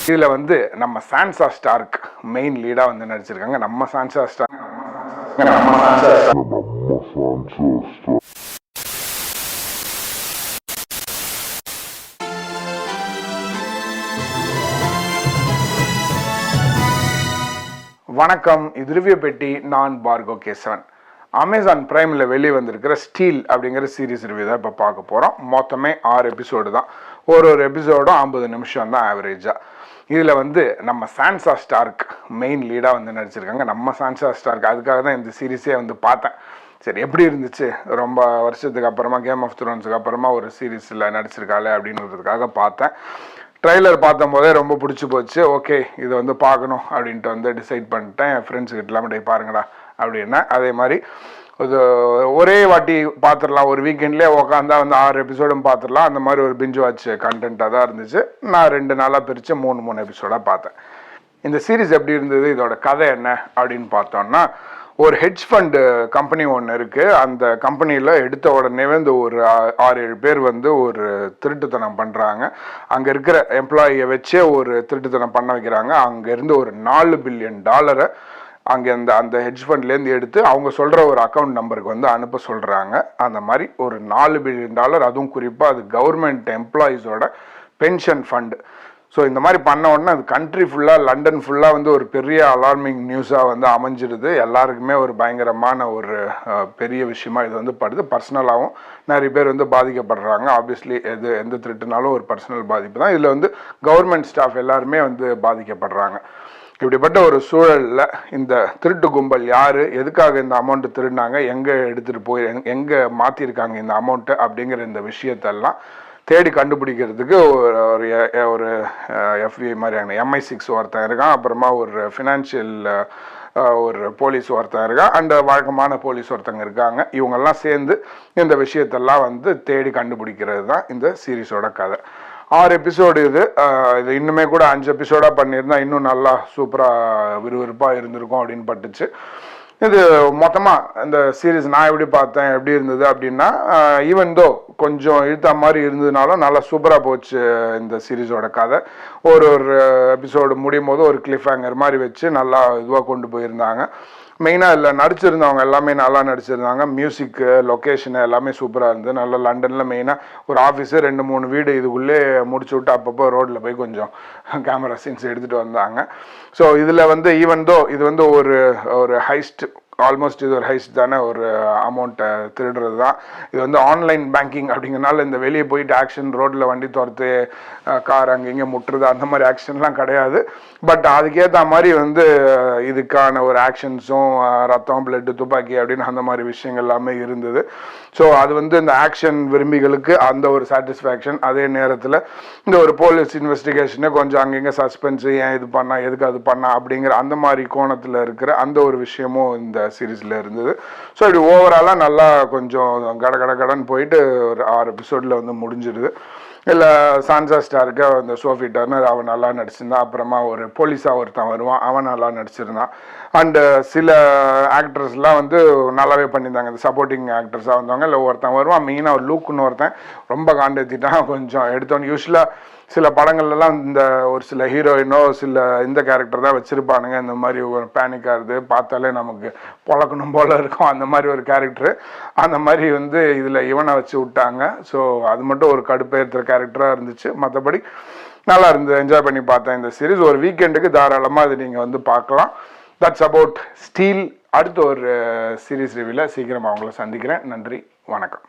இதில் வந்து நம்ம சான்சா ஸ்டார்க் மெயின் லீடாக வந்து நடிச்சிருக்காங்க. நம்ம சான்சா ஸ்டார்க் வணக்கம், இது ரிவ்யூ பெட்டி. நான் பார்கோ கேசவன். அமேசான் பிரைமில் வெளியே வந்திருக்கிற ஸ்டீல் அப்படிங்கிற சீரீஸ் ரிவ்யூ தான் இப்போ பார்க்க போகிறோம். மொத்தமே 6 எபிசோடு தான். ஒரு எபிசோடும் 50 நிமிஷம் தான் ஆவரேஜாக. இதில் வந்து நம்ம சான்சா ஸ்டார்க் மெயின் லீடாக வந்து நடிச்சிருக்காங்க. நம்ம சான்சா ஸ்டார்க் அதுக்காக தான் இந்த சீரீஸே வந்து பார்த்தேன். சரி, எப்படி இருந்துச்சு, ரொம்ப வருஷத்துக்கு அப்புறமா கேம் ஆஃப் த்ரோன்ஸுக்கு அப்புறமா ஒரு சீரீஸில் நடிச்சிருக்காளே அப்படின்றதுக்காக பார்த்தேன். ட்ரெய்லர் பார்த்தும் போதே ரொம்ப பிடிச்சி போச்சு. ஓகே, இதை வந்து பார்க்கணும் அப்படின்ட்டு வந்து டிசைட் பண்ணிட்டேன். என் ஃப்ரெண்ட்ஸுக்கிட்டலாம் டே பாருங்கடா அப்படின்னா, அதே மாதிரி இது ஒரே வாட்டி பார்த்துடலாம், ஒரு வீக்கெண்ட்லேயே உட்காந்தா வந்து 6 எபிசோடும் பார்த்துடலாம். அந்த மாதிரி ஒரு பிஞ்சு வாட்ச் கண்டென்ட்டாக தான் இருந்துச்சு. நான் 2 நாளாக பிரித்து 3 எபிசோடாக பார்த்தேன். இந்த சீரீஸ் எப்படி இருந்தது, இதோட கதை என்ன அப்படின்னு பார்த்தோம்னா, ஒரு ஹெட்ஜ் ஃபண்டு கம்பெனி ஒன்று இருக்குது. அந்த கம்பெனியில் எடுத்த உடனே வந்து ஒரு 6-7 பேர் வந்து ஒரு திருட்டுத்தனம் பண்ணுறாங்க. அங்கே இருக்கிற எம்ப்ளாயியை வச்சே ஒரு திருட்டுத்தனம் பண்ண வைக்கிறாங்க. அங்கேருந்து ஒரு $4 பில்லியன் அங்கே அந்த ஹெட்ஜ் ஃபண்ட்லேருந்து எடுத்து அவங்க சொல்கிற ஒரு அக்கௌண்ட் நம்பருக்கு வந்து அனுப்ப சொல்கிறாங்க. அந்த மாதிரி ஒரு $4 பில்லியன், அதுவும் குறிப்பாக அது கவர்மெண்ட் எம்ப்ளாயீஸோட பென்ஷன் ஃபண்டு. ஸோ இந்த மாதிரி பண்ண உடனே அது கண்ட்ரி ஃபுல்லாக, லண்டன் ஃபுல்லாக வந்து ஒரு பெரிய அலார்மிங் நியூஸாக வந்து அமைஞ்சிடுது. எல்லாருக்குமே ஒரு பயங்கரமான ஒரு பெரிய விஷயமா இது வந்து படுது. பர்சனலாகவும் நிறைய பேர் வந்து பாதிக்கப்படுறாங்க. ஆப்வியஸ்லி எந்த திருட்டுனாலும் ஒரு பர்சனல் பாதிப்பு தான். இதில் வந்து கவர்மெண்ட் ஸ்டாஃப் எல்லாருமே வந்து பாதிக்கப்படுறாங்க. இப்படிப்பட்ட ஒரு சூழலில் இந்த திருட்டு கும்பல் யார், எதுக்காக இந்த அமௌண்ட்டு திருடினாங்க, எங்கே எடுத்துகிட்டு போய் எங்கே மாற்றிருக்காங்க இந்த அமௌண்ட்டு அப்படிங்கிற இந்த விஷயத்தெல்லாம் தேடி கண்டுபிடிக்கிறதுக்கு ஒரு FBI மாதிரியான MI6 ஒருத்தன் இருக்கான். அப்புறமா ஒரு ஃபினான்ஷியல் ஒரு போலீஸ் ஒருத்தன் இருக்கான். அண்ட் வழக்கமான போலீஸ் ஒருத்தங்க இருக்காங்க. இவங்கெல்லாம் சேர்ந்து இந்த விஷயத்தெல்லாம் வந்து தேடி கண்டுபிடிக்கிறது தான் இந்த சீரீஸோட கதை. 6 எபிசோடு இது இன்னுமே கூட 5 எபிசோடாக பண்ணியிருந்தா இன்னும் நல்லா சூப்பராக விறுவிறுப்பாக இருந்திருக்கும் அப்படின்னு பட்டுச்சு. இது மொத்தமாக இந்த சீரீஸ் நான் எப்படி பார்த்தேன், எப்படி இருந்தது அப்படின்னா, ஈவன் தோ கொஞ்சம் இழுத்த மாதிரி இருந்ததுனாலும் நல்லா சூப்பராக போச்சு இந்த சீரீஸோட கதை. ஒரு எபிசோடு முடியும் போது ஒரு கிளிஃப் ஹேங்கர் மாதிரி வச்சு நல்லா இதுவாக கொண்டு போயிருந்தாங்க. மெயினாக இதில் நடிச்சிருந்தவங்க எல்லாமே நல்லா நடிச்சிருந்தாங்க. மியூசிக்கு, லொக்கேஷனு எல்லாமே சூப்பராக இருந்தது. நல்லா லண்டனில் மெயினாக ஒரு ஆஃபீஸு, 2-3 வீடு இதுக்குள்ளே முடிச்சு விட்டு அப்பப்போ ரோட்டில் போய் கொஞ்சம் கேமரா சீன்ஸ் எடுத்துகிட்டு வந்தாங்க. ஸோ இதில் வந்து ஈவன் தோ இது வந்து ஒரு ஹைஸ்ட், ஆல்மோஸ்ட் இது ஒரு ஹைஸ்ட் தானே, ஒரு அமௌண்ட்டை திருடுறது தான். இது வந்து ஆன்லைன் பேங்கிங் அப்படிங்கிறனால இந்த வெளியே போயிட்டு ஆக்ஷன், ரோட்டில் வண்டி துரத்து, கார் அங்கே இங்கே முட்டுறது அந்த மாதிரி ஆக்ஷன்லாம் கிடையாது. பட் அதுக்கேற்ற மாதிரி வந்து இதுக்கான ஒரு ஆக்ஷன்ஸும் ரத்தம், பிளட்டு, துப்பாக்கி அப்படின்னு அந்த மாதிரி விஷயங்கள் எல்லாமே இருந்தது. ஸோ அது வந்து இந்த ஆக்ஷன் விரும்பிகளுக்கு அந்த ஒரு சாட்டிஸ்ஃபேக்ஷன். அதே நேரத்தில் இந்த ஒரு போலீஸ் இன்வெஸ்டிகேஷனு கொஞ்சம் அங்கங்கே சஸ்பென்ஸு, ஏன் இது பண்ணா, எதுக்கு அது பண்ணா அப்படிங்கிற அந்த மாதிரி கோணத்தில் இருக்கிற அந்த ஒரு விஷயமும் இந்த சீரீஸில் இருந்தது. ஸோ இப்படி ஓவராலாக நல்லா கொஞ்சம் கடன்னு போயிட்டு ஒரு 6 எபிசோடில் வந்து முடிஞ்சிடுது. இல்லை, சான்சா ஸ்டார்க்கு அந்த சோஃபி டர்னர் அவன் நல்லா நடிச்சிருந்தான். அப்புறமா ஒரு போலீஸாக ஒருத்தன் வருவான், அவன் நல்லா நடிச்சிருந்தான். அண்டு சில ஆக்டர்ஸ்லாம் வந்து நல்லாவே பண்ணியிருந்தாங்க. இந்த சப்போர்ட்டிங் ஆக்டர்ஸாக வந்தவங்க. இல்லை, ஒருத்தன் வருவான் மெயினாக ஒரு லூக்குன்னு ஒருத்தன் ரொம்ப காண்டேத்திட்டான். கொஞ்சம் எடுத்தோன்னு யூஸ்வலாக சில படங்கள்லாம் இந்த ஒரு சில ஹீரோயினோ சில இந்த கேரக்டர் தான் வச்சுருப்பானுங்க. இந்த மாதிரி ஒரு பேனிக்காக இருக்குது, பார்த்தாலே நமக்கு பொழக்கணும் போல் இருக்கும், அந்த மாதிரி ஒரு கேரக்டரு. அந்த மாதிரி வந்து இதில் இவனை வச்சு விட்டாங்க. ஸோ அது மட்டும் ஒரு கடுப்பேற்றுற கேரக்டராக இருந்துச்சு. மற்றபடி நல்லா இருந்தது, என்ஜாய் பண்ணி பார்த்தேன் இந்த சீரீஸ். ஒரு வீக்கெண்டுக்கு தாராளமாக இது நீங்கள் வந்து பார்க்கலாம். That's about steel. அடுத்த ஒரு சீரீஸ் ரிவ்யூவில் சீக்கிரமாக அவங்கள சந்திக்கிறேன். நன்றி, வணக்கம்.